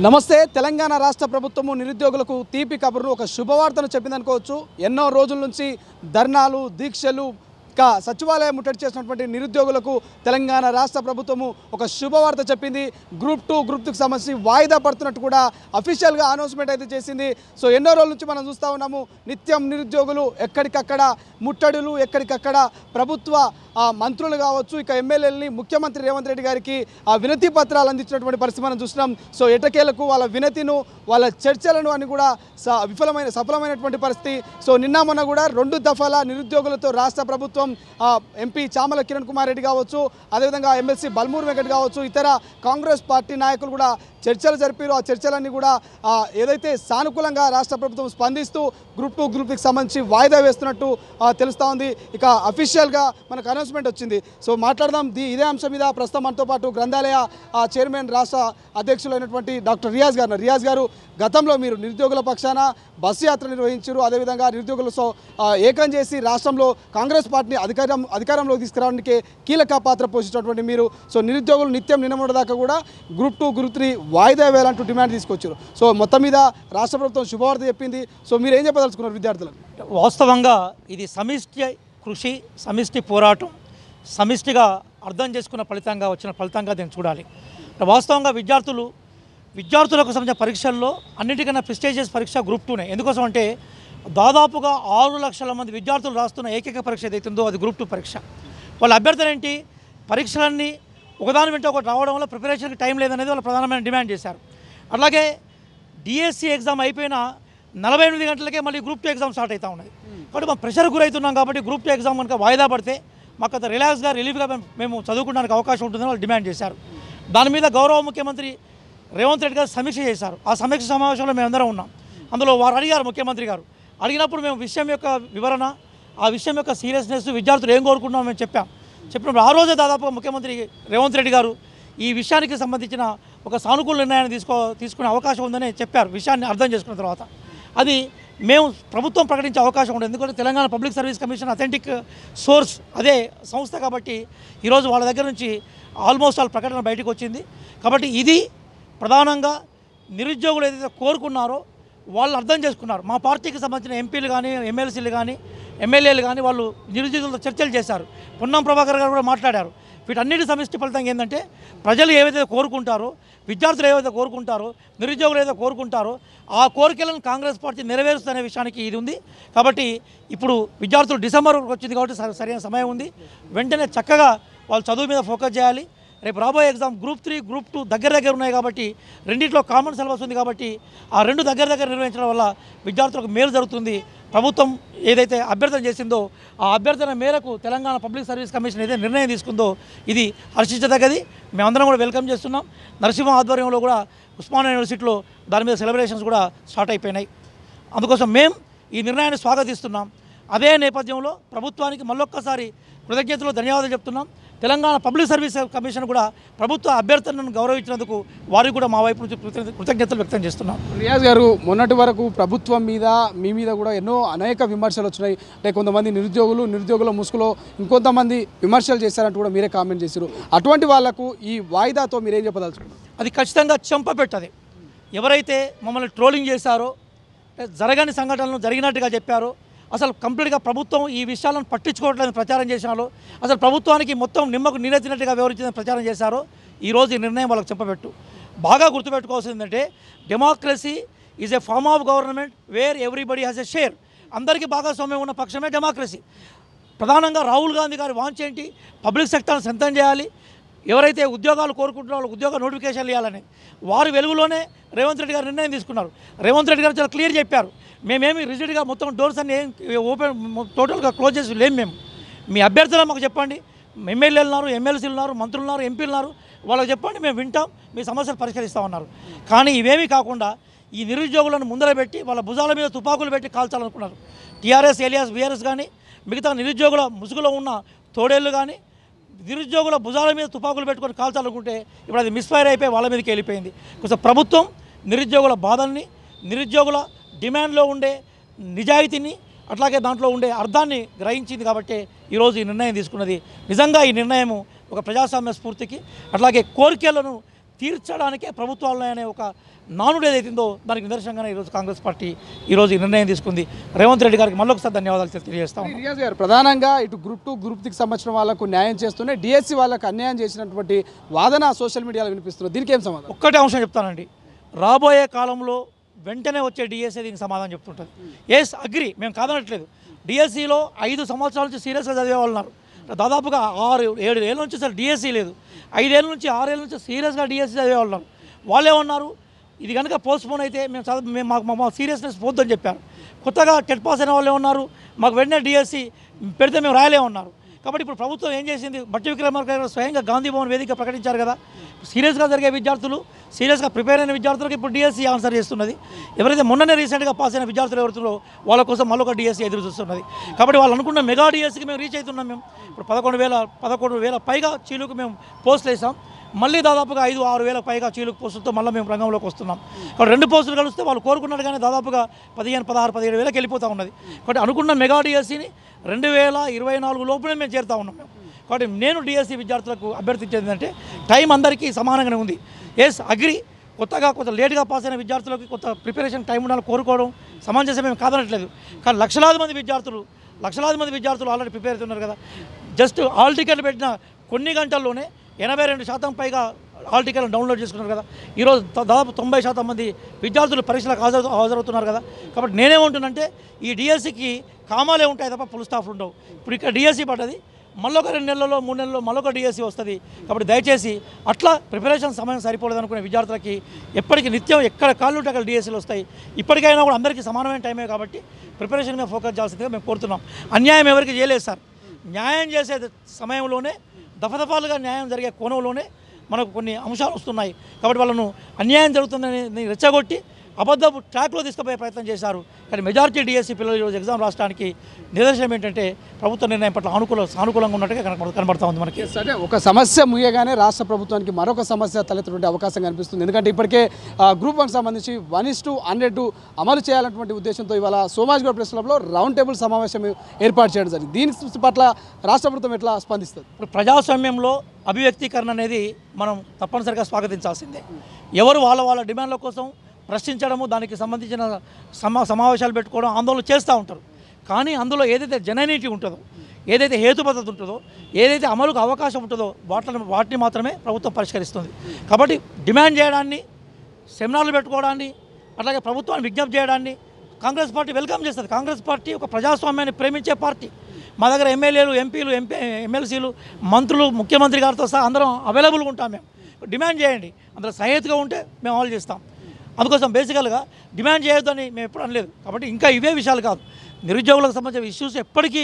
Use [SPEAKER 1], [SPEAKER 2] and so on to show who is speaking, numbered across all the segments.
[SPEAKER 1] నమస్తే తెలంగాణ రాష్ట్ర ప్రభుత్వము నిరుద్యోగులకు తీపి కబుర్ను ఒక శుభవార్తను చెప్పిందనుకోవచ్చు. ఎన్నో రోజుల నుంచి ధర్నాలు దీక్షలు సచివాలయం ముట్టడి చేసినటువంటి నిరుద్యోగులకు తెలంగాణ రాష్ట్ర ప్రభుత్వము ఒక శుభవార్త చెప్పింది. గ్రూప్ 2 గ్రూప్ 3కి సంబంధించి వాయిదా పడుతున్నట్టు కూడా అఫీషియల్గా అనౌన్స్మెంట్ అయితే చేసింది. సో ఎన్నో రోజుల నుంచి మనం చూస్తూ ఉన్నాము, నిత్యం నిరుద్యోగులు ఎక్కడికక్కడ ముట్టడులు, ఎక్కడికక్కడ ప్రభుత్వ మంత్రులు కావచ్చు, ఇక ఎమ్మెల్యేలని ముఖ్యమంత్రి రేవంత్ రెడ్డి గారికి వినతి పత్రాలు అందించినటువంటి పరిస్థితి మనం చూస్తున్నాం. సో ఎటకేలకు వాళ్ళ వినతిను వాళ్ళ చర్చలను అని కూడా సఫలమైనటువంటి పరిస్థితి. సో నిన్న మొన్న కూడా 2 దఫాల నిరుద్యోగులతో రాష్ట్ర ప్రభుత్వం ఎంపీ చామల కిరణ్ కుమార్ రెడ్డి కావచ్చు, అదేవిధంగా ఎమ్మెల్సీ బల్మూర్ వెంకట్ కావచ్చు, ఇతర కాంగ్రెస్ పార్టీ నాయకులు కూడా చర్చలు జరిపారు. ఆ చర్చలన్నీ కూడా ఏదైతే సానుకూలంగా రాష్ట్ర ప్రభుత్వం స్పందిస్తూ గ్రూప్ 2 గ్రూప్కి సంబంధించి వాయిదా వేస్తున్నట్టు తెలుస్తూ ఉంది. ఇక అఫీషియల్గా మనకు అనౌన్స్మెంట్ వచ్చింది. సో మాట్లాడదాం ఇదే అంశం మీద. ప్రస్తుతం మనతో పాటు గ్రంథాలయ చైర్మన్ రాష్ట్ర అధ్యక్షులైనటువంటి డాక్టర్ రియాజ్ గారు, గతంలో మీరు నిరుద్యోగుల పక్షాన బస్సు యాత్ర నిర్వహించారు, అదేవిధంగా నిరుద్యోగులతో ఏకం చేసి రాష్ట్రంలో కాంగ్రెస్ పార్టీని అధికారంలోకి తీసుకురావడానికి కీలక పాత్ర పోషించినటువంటి మీరు, సో నిరుద్యోగులు నిత్యం నిన్నమొన్నదాకా కూడా గ్రూప్ 2 గ్రూప్ 3 వాయిదా వేయాలంటూ డిమాండ్ తీసుకొచ్చారు. సో మొత్తం మీద రాష్ట్ర ప్రభుత్వం శుభవార్త చెప్పింది. సో మీరు ఏం చెప్పదలుచుకున్నారు విద్యార్థులకు?
[SPEAKER 2] వాస్తవంగా ఇది సమిష్టి కృషి, సమిష్టి పోరాటం, సమిష్టిగా అర్థం చేసుకున్న ఫలితంగా దీన్ని చూడాలి. వాస్తవంగా విద్యార్థులకు సంబంధించిన పరీక్షల్లో అన్నిటికన్నా ప్రెస్టీజియస్ పరీక్ష గ్రూప్ 2నే. ఎందుకోసం అంటే దాదాపుగా 6 లక్షల మంది విద్యార్థులు రాస్తున్న ఏకైక పరీక్ష ఏదైతుందో అది గ్రూప్ 2 పరీక్ష. వాళ్ళ అభ్యర్థన ఏంటి? పరీక్షలన్నీ ఒకదాని వెంట ఒకటి రావడం వల్ల ప్రిపరేషన్కి టైం లేదనేది వాళ్ళు ప్రధానమైన డిమాండ్ చేశారు. అలాగే డిఎస్సి ఎగ్జామ్ అయిపోయిన 48 గంటలకే మళ్ళీ గ్రూప్ 2 ఎగ్జామ్ స్టార్ట్ అవుతూ ఉన్నది. కాబట్టి మనం ప్రెషర్ గురవుతున్నాం. కాబట్టి గ్రూప్ 2 ఎగ్జామ్ కనుక వాయిదా పడితే మాకు అంత రిలాక్స్గా రిలీఫ్గా మేము చదువుకోవడానికి అవకాశం ఉంటుందని వాళ్ళు డిమాండ్ చేశారు. దాని మీద గౌరవ ముఖ్యమంత్రి రేవంత్ రెడ్డి గారు సమీక్ష చేశారు. ఆ సమీక్ష సమావేశంలో మేమందరం ఉన్నాం. అందులో వారు అడిగారు, ముఖ్యమంత్రి గారు అడిగినప్పుడు మేము విషయం యొక్క వివరణ, ఆ విషయం యొక్క సీరియస్నెస్, విద్యార్థులు ఏం కోరుకుంటున్నామో మేము చెప్పినప్పుడు ఆ రోజే దాదాపుగా ముఖ్యమంత్రి రేవంత్ రెడ్డి గారు ఈ విషయానికి సంబంధించిన ఒక సానుకూల నిర్ణయాన్ని తీసుకునే అవకాశం ఉందని చెప్పారు. విషయాన్ని అర్థం చేసుకున్న తర్వాత అది మేము ప్రభుత్వం ప్రకటించే అవకాశం ఉండదు. ఎందుకంటే Telangana public service commission authentic source అదే సంస్థ కాబట్టి ఈరోజు వాళ్ళ దగ్గర నుంచి ఆల్మోస్ట్ వాళ్ళ ప్రకటన బయటకు వచ్చింది. కాబట్టి ఇది ప్రధానంగా నిరుద్యోగులు ఏదైతే కోరుకున్నారో వాళ్ళు అర్థం చేసుకున్నారు. మా పార్టీకి సంబంధించిన ఎంపీలు కానీ, ఎమ్మెల్సీలు కానీ, ఎమ్మెల్యేలు కానీ వాళ్ళు నిరుద్యోగులతో చర్చలు చేశారు. పొన్నం ప్రభాకర్ గారు కూడా మాట్లాడారు. వీటన్నిటి సమిష్టి ఫలితంగా ఏంటంటే ప్రజలు ఏవైతే కోరుకుంటారో, విద్యార్థులు ఏవైతే కోరుకుంటారో, నిరుద్యోగులు ఏదైతే కోరుకుంటారో ఆ కోరికలను కాంగ్రెస్ పార్టీ నెరవేరుస్తున్న విషయానికి ఇది ఉంది. కాబట్టి ఇప్పుడు విద్యార్థులు డిసెంబర్ వచ్చింది కాబట్టి సరైన సమయం ఉంది. వెంటనే చక్కగా వాళ్ళు చదువు మీద ఫోకస్ చేయాలి. రేపు రాబోయే ఎగ్జామ్ గ్రూప్ 3 గ్రూప్ 2 దగ్గర ఉన్నాయి కాబట్టి రెండింటిలో కామన్ సిలబస్ ఉంది కాబట్టి ఆ 2 దగ్గర నిర్వహించడం వల్ల విద్యార్థులకు మేలు జరుగుతుంది. ప్రభుత్వం ఏదైతే అభ్యర్థన చేసిందో ఆ అభ్యర్థన మేరకు తెలంగాణ పబ్లిక్ సర్వీస్ కమిషన్ ఏదైతే నిర్ణయం తీసుకుందో ఇది హర్షించదగ్గది. మేమందరం కూడా వెల్కమ్ చేస్తున్నాం. నరసింహ ఆధ్వర్యంలో కూడా ఉస్మానియా యూనివర్సిటీలో దాని మీద సెలబ్రేషన్స్ కూడా స్టార్ట్ అయిపోయినాయి. అందుకోసం మేము ఈ నిర్ణయాన్ని స్వాగతిస్తున్నాం. అదే నేపథ్యంలో ప్రభుత్వానికి మళ్ళొక్కసారి కృతజ్ఞతలు, ధన్యవాదాలు చెప్తున్నాం. తెలంగాణ పబ్లిక్ సర్వీస్ కమిషన్ కూడా ప్రభుత్వ అభ్యర్థనను గౌరవించినందుకు వారికి కూడా మా వైపు నుంచి కృతజ్ఞతలు వ్యక్తం చేస్తున్నాం.
[SPEAKER 1] రియాజ్ గారు, మొన్నటి వరకు ప్రభుత్వం మీద మీ మీద కూడా అనేక విమర్శలు వచ్చినాయి. అంటే కొంతమంది నిరుద్యోగుల ముసుగులో ఇంకొంతమంది విమర్శలు చేశారంటూ కూడా మీరే కామెంట్ చేశారు. అటువంటి వాళ్లకు ఈ వాయిదాతో మీరేం చెప్పదలుచుకున్నారు?
[SPEAKER 2] అది ఖచ్చితంగా చెంపపెట్టది. ఎవరైతే మమ్మల్ని ట్రోలింగ్ చేశారో, జరగని సంఘటనలు జరిగినట్టుగా చెప్పారో, అసలు కంప్లీట్గా ప్రభుత్వం ఈ విషయాలను పట్టించుకోవట్లేదని ప్రచారం చేశారో, అసలు ప్రభుత్వానికి మొత్తం నిమ్మకు నీరెత్తినట్టుగా వివరించిన ప్రచారం చేశారో ఈరోజు ఈ నిర్ణయం వాళ్ళకి చెప్పబెట్టు. బాగా గుర్తుపెట్టుకోవాల్సింది ఏంటంటే democracy is a form of government where everybody has a share. అందరికీ భాగస్వామ్యం ఉన్న పక్షమే డెమోక్రసీ. ప్రధానంగా రాహుల్ గాంధీ గారి వాంఛ ఏంటి? పబ్లిక్ సెక్టర్ని సొంతం చేయాలి. ఎవరైతే ఉద్యోగాలు కోరుకుంటున్నారో వాళ్ళకి ఉద్యోగ నోటిఫికేషన్లు ఇవ్వాలని వారి వెలుగులోనే రేవంత్ రెడ్డి గారు నిర్ణయం తీసుకున్నారు. రేవంత్ రెడ్డి గారు చాలా క్లియర్ చెప్పారు, మేమేమి రిజిడ్గా మొత్తం డోర్స్ అన్ని ఓపెన్ టోటల్గా క్లోజ్ చేసి లేము. మేము మీ అభ్యర్థులు మాకు చెప్పండి. ఎమ్మెల్యేలు ఉన్నారు, ఎమ్మెల్సీలు ఉన్నారు, మంత్రులు ఉన్నారు, ఎంపీలు ఉన్నారు, వాళ్ళకి చెప్పండి, మేము వింటాం, మీ సమస్యలు పరిష్కరిస్తామన్నారు. కానీ ఇవేమీ కాకుండా ఈ నిరుద్యోగులను ముందర పెట్టి వాళ్ళ భుజాల మీద తుపాకులు పెట్టి కాల్చాలనుకున్నారు. టీఆర్ఎస్ ఏలియాస్ బీఆర్ఎస్ కానీ మిగతా నిరుద్యోగుల ముసుగులో ఉన్న తోడేళ్ళు కానీ నిరుద్యోగుల భుజాల మీద తుపాకులు పెట్టుకొని కాల్చాలనుకుంటే ఇప్పుడు అది మిస్ఫైర్ అయిపోయి వాళ్ళ మీదకి వెళ్ళిపోయింది. కొంచెం ప్రభుత్వం నిరుద్యోగుల బాధల్ని, నిరుద్యోగుల డిమాండ్లో ఉండే నిజాయితీని, అట్లాగే దాంట్లో ఉండే అర్థాన్ని గ్రహించింది కాబట్టి ఈరోజు ఈ నిర్ణయం తీసుకున్నది. నిజంగా ఈ నిర్ణయము ఒక ప్రజాస్వామ్య స్ఫూర్తికి, అట్లాగే కోరికలను తీర్చడానికే ప్రభుత్వాలు అనే ఒక నానుడు ఏదైతుందో దానికి నిదర్శనంగానే ఈరోజు కాంగ్రెస్ పార్టీ ఈరోజు ఈ నిర్ణయం తీసుకుంది. రేవంత్ రెడ్డి గారికి మళ్ళొకసారి ధన్యవాదాలు తెలియజేస్తాం.
[SPEAKER 1] రియాజ్ గారు, ప్రధానంగా ఇటు గ్రూప్ 2 గ్రూప్ 3కి సంబంధించిన వాళ్ళకు న్యాయం చేస్తూనే డిఎస్సి వాళ్ళకు అన్యాయం చేసినటువంటి వాదన సోషల్ మీడియాలో వినిపిస్తున్నారు. దీనికి ఏం సమాధానం?
[SPEAKER 2] ఒక్కటే అంశం చెప్తానండి, రాబోయే కాలంలో వెంటనే వచ్చే డిఎస్సీ దీనికి సమాధానం చెప్తుంటుంది. ఎస్ అగ్రి, మేము కాదనట్లేదు. డిఎస్సిలో 5 సంవత్సరాల నుంచి సీరియస్గా చదివే వాళ్ళు ఉన్నారు. దాదాపుగా 6-7 ఏళ్ళ నుంచి అసలు డిఎస్సీ లేదు. 5 ఏళ్ళ నుంచి 6 ఏళ్ళ నుంచి సీరియస్గా డిఎస్సీ చదివే వాళ్ళు ఉన్నారు. వాళ్ళే ఉన్నారు ఇది కనుక పోస్ట్పోన్ అయితే మేము మాకు సీరియస్నెస్ పోద్దని చెప్పారు. కొత్తగా టెట్ పాస్ అయిన వాళ్ళే ఉన్నారు, మాకు వెంటనే డిఎస్సీ పెడితే మేము రాయలే ఉన్నారు. కాబట్టి ఇప్పుడు ప్రభుత్వం ఏం చేసింది, బట్టి విక్రమార్క గారు స్వయంగా గాంధీ భవన్ వేదిక ప్రకటించారు కదా, సీరియస్గా జరిగే విద్యార్థులు, సీరియస్గా ప్రిపేర్ అయిన విద్యార్థులకు ఇప్పుడు డిఎస్సీ ఆన్సర్ చేస్తున్నది. ఎవరైతే మొన్ననే రీసెంట్గా పాస్ అయిన విద్యార్థులు ఎవరుతున్నారో వాళ్ళ కోసం మళ్ళొక డిఎస్సీ ఎదురు చూస్తున్నది. కాబట్టి వాళ్ళు అనుకున్న మెగా డిఎస్సీకి మేము రీచ్ అవుతున్నాం. మేము ఇప్పుడు 11,000 పైగా చీలుకు మేము పోస్టులు వేసాం. మళ్ళీ దాదాపుగా 5-6 వేల పైగా చీలుకు పోస్టులతో మళ్ళీ మేము రంగంలోకి వస్తున్నాం. కాబట్టి 2 పోస్టులు కలిస్తే వాళ్ళు కోరుకున్నట్టుగానే దాదాపుగా 15-16-17 వేలకు వెళ్ళిపోతూ ఉన్నది. కాబట్టి అనుకున్న మెగా డిఎస్సీని 2024 లోపునే మేము చేరుతూ ఉన్నాం. కాబట్టి నేను డిఎస్సీ విద్యార్థులకు అభ్యర్థించేది ఏంటంటే, టైం అందరికీ సమానంగానే ఉంది. ఎస్ అగ్రి, కొంత లేట్గా పాస్ అయిన విద్యార్థులకు కొంత ప్రిపరేషన్ టైం ఉండాలని కోరుకోవడం సమంజసమే కాదనట్లేదు. కానీ లక్షలాది మంది విద్యార్థులు ఆల్రెడీ ప్రిపేర్ అవుతున్నారు కదా. జస్ట్ హాల్ టికెట్లు పెట్టిన కొన్ని గంటల్లోనే 82% పైగా హాల్ టికెట్లను డౌన్లోడ్ చేసుకున్నారు కదా. ఈరోజు దాదాపు 90% మంది విద్యార్థులు పరీక్షలకు హాజరవుతున్నారు కదా. కాబట్టి నేనేమంటున్నానంటే, ఈ డిఎస్సికి కామాలే ఉంటాయి తప్ప ఫుల్ స్టాఫ్ ఉండవు. ఇప్పుడు ఇక్కడ డిఎస్సి పడ్డది, మళ్ళొక 2 నెలల్లో 3 నెలల్లో మళ్ళొక డిఎస్సి వస్తుంది. కాబట్టి దయచేసి అట్లా ప్రిపరేషన్ సమయం సరిపోలేదు అనుకునే విద్యార్థులకి ఎప్పటికీ నిత్యం ఎక్కడ కాళ్ళు ఉంటే అక్కడ డిఎస్సీలు వస్తాయి. ఇప్పటికైనా కూడా అందరికీ సమానమైన టైమే కాబట్టి ప్రిపరేషన్ మీద ఫోకస్ చేయాల్సిందిగా మేము కోరుతున్నాం. అన్యాయం ఎవరికి చేయలేదు సార్. న్యాయం చేసే సమయంలోనే దఫదఫాలుగా న్యాయం జరిగే కోణంలోనే మనకు కొన్ని అంశాలు వస్తున్నాయి. కాబట్టి వాళ్ళను అన్యాయం జరుగుతుందని రెచ్చగొట్టి అబద్ధపు ట్రాక్లో తీసుకుపోయే ప్రయత్నం చేశారు. కానీ మెజారిటీ డిఎస్సీ పిల్లలు ఈరోజు ఎగ్జామ్ రాష్ట్రానికి నిదర్శనం ఏంటంటే, ప్రభుత్వ నిర్ణయం పట్ల సానుకూలంగా ఉన్నట్టుగా కనబడతా ఉంది మనకి.
[SPEAKER 1] అంటే ఒక సమస్య ముయ్యగానే రాష్ట్ర ప్రభుత్వానికి మరొక సమస్య తలెత్తుతుంటే అవకాశం కనిపిస్తుంది. ఎందుకంటే ఇప్పటికే గ్రూప్ 1 సంబంధించి 1:100 అమలు చేయాలన్నటువంటి ఉద్దేశంతో ఇవాళ సోమాజిగూడ ప్రెస్ క్లబ్లో రౌండ్ టేబుల్ సమావేశం ఏర్పాటు చేయడం జరిగింది. దీని పట్ల రాష్ట్ర ప్రభుత్వం ఎట్లా స్పందిస్తుంది?
[SPEAKER 2] ఇప్పుడు ప్రజాస్వామ్యంలో అభివ్యక్తీకరణ అనేది మనం తప్పనిసరిగా స్వాగతించాల్సిందే. ఎవరు వాళ్ళ డిమాండ్ల కోసం ప్రశ్నించడము, దానికి సంబంధించిన సమావేశాలు పెట్టుకోవడం, ఆందోళన చేస్తూ ఉంటారు. కానీ అందులో ఏదైతే జెన్యూనిటీ ఉంటుందో, ఏదైతే హేతుబద్ధత ఉంటుందో, ఏదైతే అమలుకు అవకాశం ఉంటుందో వాటిని మాత్రమే ప్రభుత్వం పరిష్కరిస్తుంది. కాబట్టి డిమాండ్ చేయడాన్ని, సెమినార్లు పెట్టుకోవడాన్ని, అట్లాగే ప్రభుత్వాన్ని విజ్ఞప్తి చేయడాన్ని కాంగ్రెస్ పార్టీ వెల్కమ్ చేస్తుంది. కాంగ్రెస్ పార్టీ ఒక ప్రజాస్వామ్యాన్ని ప్రేమించే పార్టీ. మా దగ్గర ఎమ్మెల్యేలు, ఎంపీలు, ఎమ్మెల్సీలు, మంత్రులు, ముఖ్యమంత్రి గారితో సహా అందరం అవైలబుల్గా ఉంటాం. మేము డిమాండ్ చేయండి, అందులో సహేతుగా ఉంటే మేము అమలు చేస్తాం. అందుకోసం బేసికల్గా డిమాండ్ చేయొద్దని మేము ఎప్పుడు అనలేదు. కాబట్టి ఇంకా ఇవే విషయాలు కాదు, నిరుద్యోగులకు సంబంధించిన ఇష్యూస్ ఎప్పటికీ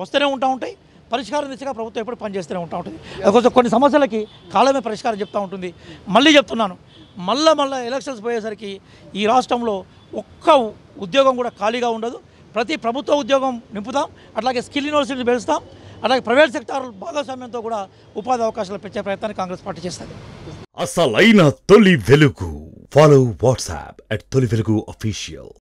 [SPEAKER 2] వస్తూనే ఉంటాయి. పరిష్కారం దిశగా ప్రభుత్వం ఎప్పుడు పనిచేస్తూనే ఉంటుంది. అందుకోసం కొన్ని సమస్యలకి కాలమే పరిష్కారం చెప్తూ ఉంటుంది. మళ్ళీ చెప్తున్నాను, మళ్ళీ ఎలక్షన్స్ పోయేసరికి ఈ రాష్ట్రంలో ఒక్క ఉద్యోగం కూడా ఖాళీగా ఉండదు. ప్రతి ప్రభుత్వ ఉద్యోగం నింపుతాం, అట్లాగే స్కిల్ యూనివర్సిటీని పెంచుతాం, అలాగే ప్రైవేట్ సెక్టార్ భాగస్వామ్యంతో కూడా ఉపాధి అవకాశాలు పెంచే ప్రయత్నాన్ని కాంగ్రెస్ పార్టీ చేస్తుంది.
[SPEAKER 3] అసలైన తొలి వెలుగు. ఫాలో వాట్సాప్ @తొలి వెలుగు official.